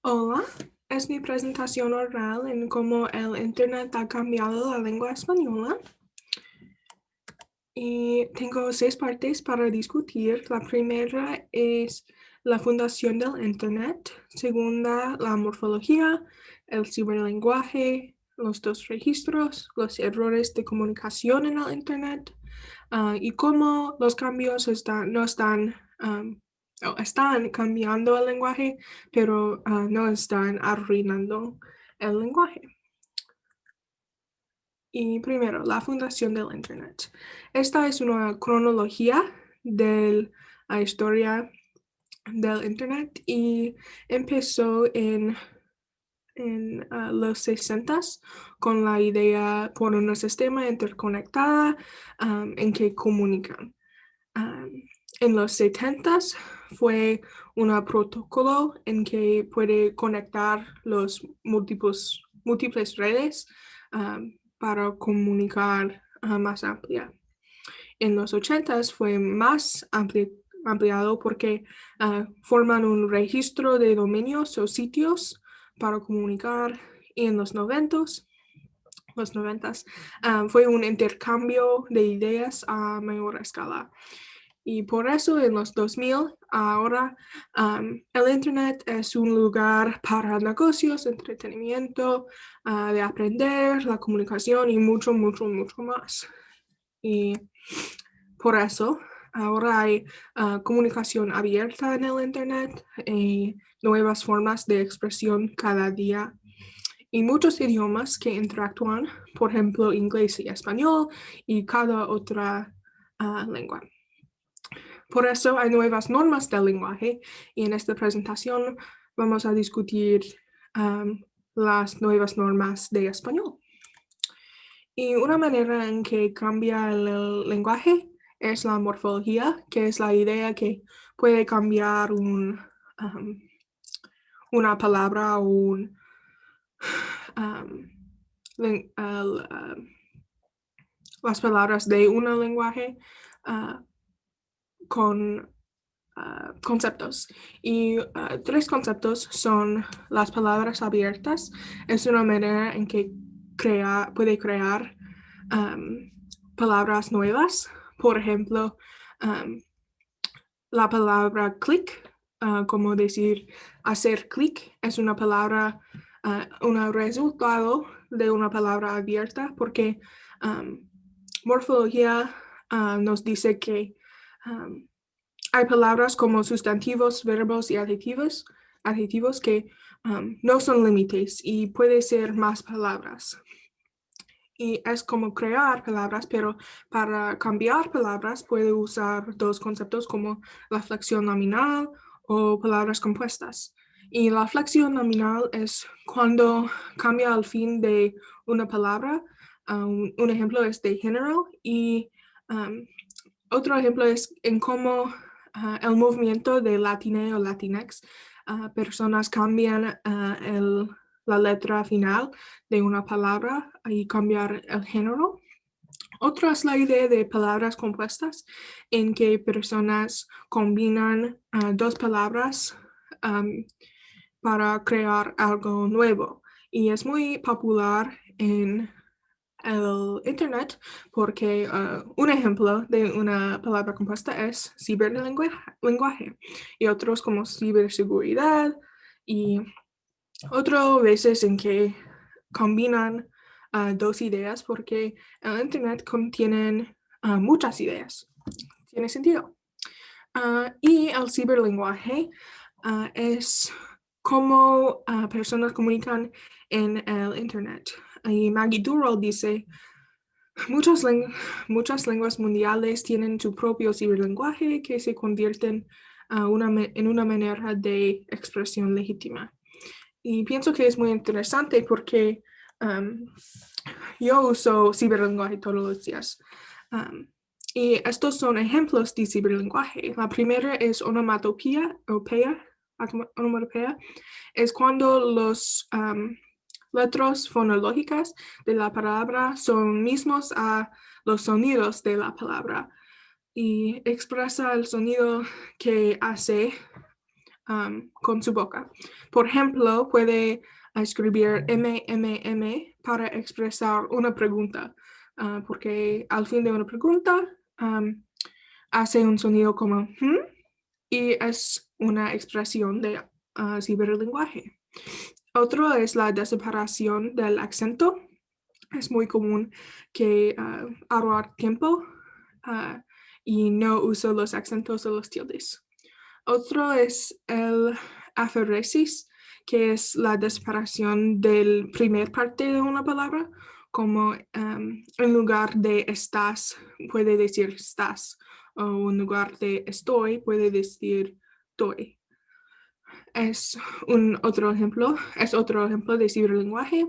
Hola, es mi presentación oral en cómo el Internet ha cambiado la lengua española. Y tengo 6 partes para discutir. La primera es la fundación del Internet. Segunda, la morfología, el ciberlenguaje, los dos registros, los errores de comunicación en el Internet, y cómo los cambios están cambiando el lenguaje, pero no están arruinando el lenguaje. Y primero, la fundación del Internet. Esta es una cronología de la historia del Internet y empezó en los 60 con la idea por un sistema interconectada en que comunican. En los 70 fue un protocolo en que puede conectar los múltiples redes para comunicar más amplia. En los 80 fue más ampliado porque forman un registro de dominios o sitios para comunicar. Y en los 90 fue un intercambio de ideas a mayor escala. Y por eso en los 2000 ahora el Internet es un lugar para negocios, entretenimiento, de aprender, la comunicación y mucho, mucho, mucho más. Y por eso ahora hay comunicación abierta en el Internet y nuevas formas de expresión cada día. Y muchos idiomas que interactúan, por ejemplo, inglés y español y cada otra lengua. Por eso hay nuevas normas del lenguaje y en esta presentación vamos a discutir las nuevas normas de español. Y una manera en que cambia el lenguaje es la morfología, que es la idea que puede cambiar una palabra o las palabras de un lenguaje con conceptos. Y 3 conceptos son las palabras abiertas. Es una manera en que puede crear palabras nuevas. Por ejemplo, la palabra clic, como decir hacer clic, es una palabra, un resultado de una palabra abierta, porque morfología nos dice que hay palabras como sustantivos, verbos y adjetivos que no son límites y puede ser más palabras. Y es como crear palabras, pero para cambiar palabras puede usar 2 conceptos como la flexión nominal o palabras compuestas. Y la flexión nominal es cuando cambia el fin de una palabra. Un ejemplo es de género y otro ejemplo es en cómo el movimiento de latine o latinex, personas cambian la letra final de una palabra y cambiar el género. Otra es la idea de palabras compuestas, en que personas combinan 2 palabras para crear algo nuevo. Y es muy popular en el Internet porque un ejemplo de una palabra compuesta es ciberlenguaje y otros como ciberseguridad y otras veces en que combinan 2 ideas porque el Internet contiene muchas ideas. ¿Tiene sentido? Y el ciberlenguaje es cómo personas comunican en el Internet. Y Maggie Durrell dice, muchas lenguas mundiales tienen su propio ciberlenguaje que se convierten en una manera de expresión legítima. Y pienso que es muy interesante porque yo uso ciberlenguaje todos los días. Y estos son ejemplos de ciberlenguaje. La primera es onomatopeya. Onomatopeya es cuando los letras fonológicas de la palabra son mismos a los sonidos de la palabra y expresa el sonido que hace con su boca. Por ejemplo, puede escribir MMM para expresar una pregunta, porque al fin de una pregunta hace un sonido como y es una expresión de ciberlenguaje. Otro es la deseparación del acento. Es muy común que ahorrar tiempo y no uso los acentos o los tildes. Otro es el aferesis, que es la deseparación del primer parte de una palabra, como en lugar de estás puede decir estás, o en lugar de estoy puede decir doy. Es otro ejemplo de ciberlenguaje.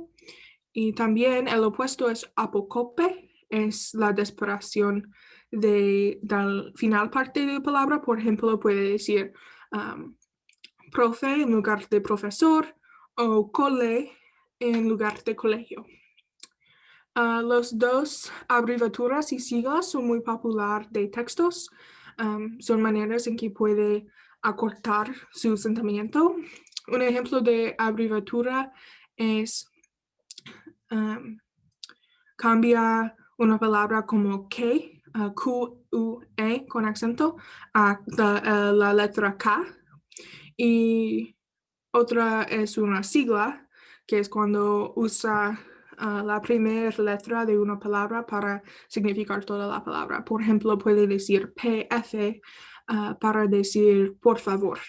Y también el opuesto es apócope, es la desesperación del final parte de la palabra. Por ejemplo, puede decir profe en lugar de profesor o cole en lugar de colegio. Los dos abreviaturas y siglas son muy populares de textos. Son maneras en que puede acortar su sentimiento. Un ejemplo de abreviatura es cambia una palabra como que, Q-U-E con acento, a la letra K. Y otra es una sigla, que es cuando usa la primera letra de una palabra para significar toda la palabra. Por ejemplo, puede decir PF para decir por favor.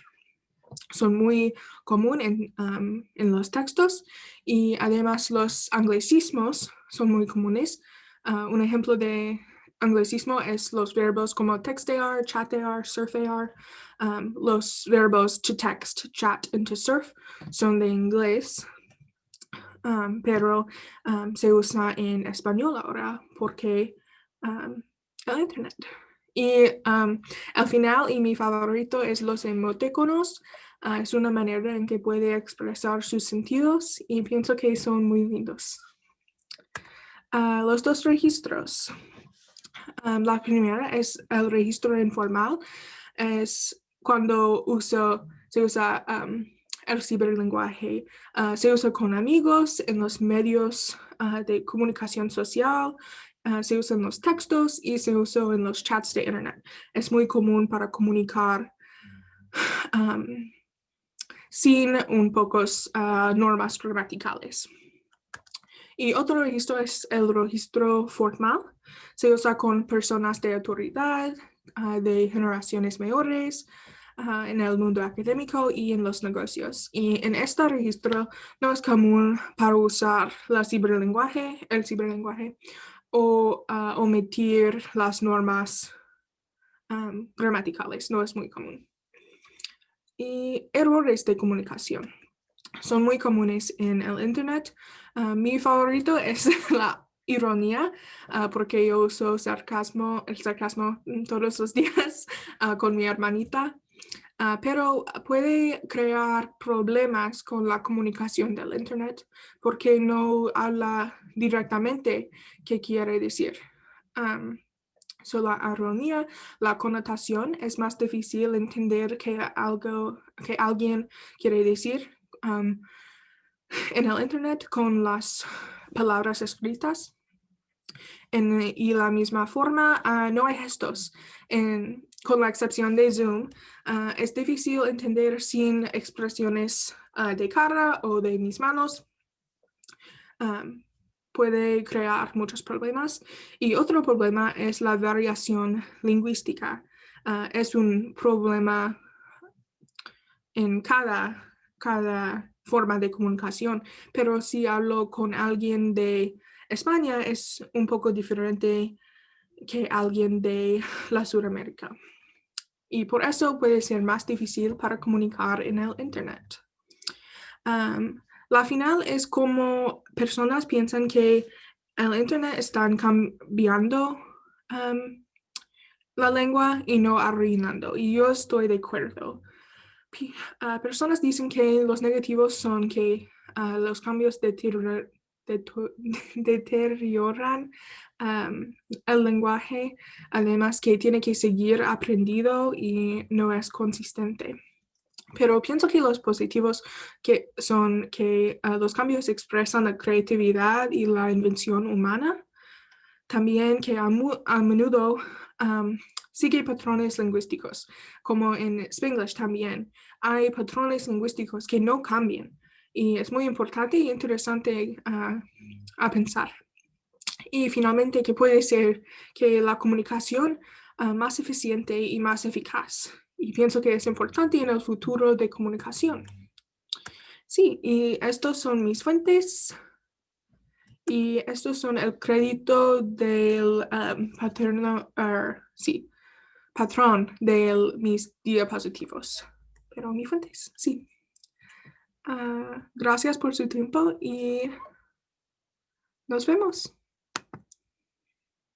Son muy comunes en los textos y además los anglicismos son muy comunes. Un ejemplo de anglicismo es los verbos como textear, chatear, surfear. Los verbos to text, chat and to surf son de inglés, pero se usa en español ahora porque el internet. Y al final, y mi favorito es los emoticonos. Es una manera en que puede expresar sus sentidos y pienso que son muy lindos. Los dos registros. La primera es el registro informal. Es cuando se usa el ciberlenguaje. Se usa con amigos, en los medios de comunicación social, se usa en los textos y se usa en los chats de internet. Es muy común para comunicar sin un pocos normas gramaticales. Y otro registro es el registro formal. Se usa con personas de autoridad, de generaciones mayores, en el mundo académico y en los negocios. Y en este registro no es común para usar el ciberlenguaje o omitir las normas gramaticales. No es muy común. Y errores de comunicación. Son muy comunes en el internet. Mi favorito es la ironía, porque yo uso el sarcasmo todos los días con mi hermanita, pero puede crear problemas con la comunicación del internet porque no habla directamente qué quiere decir. La ironía, la connotación es más difícil entender que alguien quiere decir en el internet con las palabras escritas. Y la misma forma, no hay gestos. Con la excepción de Zoom, es difícil entender sin expresiones de cara o de mis manos. Puede crear muchos problemas. Y otro problema es la variación lingüística. Es un problema en cada forma de comunicación, pero si hablo con alguien de España es un poco diferente que alguien de la Sudamérica. Y por eso puede ser más difícil para comunicar en el internet. La final es como personas piensan que el internet están cambiando la lengua y no arruinando. Y yo estoy de acuerdo. Personas dicen que los negativos son que los cambios deterioran el lenguaje, además que tiene que seguir aprendido y no es consistente. Pero pienso que los positivos son que los cambios expresan la creatividad y la invención humana. También que a menudo sigue patrones lingüísticos, como en Spanglish también. Hay patrones lingüísticos que no cambian y es muy importante e interesante a pensar. Y finalmente que puede ser que la comunicación más eficiente y más eficaz. Y pienso que es importante en el futuro de comunicación. Sí, y estos son mis fuentes. Y estos son el crédito del patrón de mis diapositivos. Pero mis fuentes, sí. Gracias por su tiempo y nos vemos.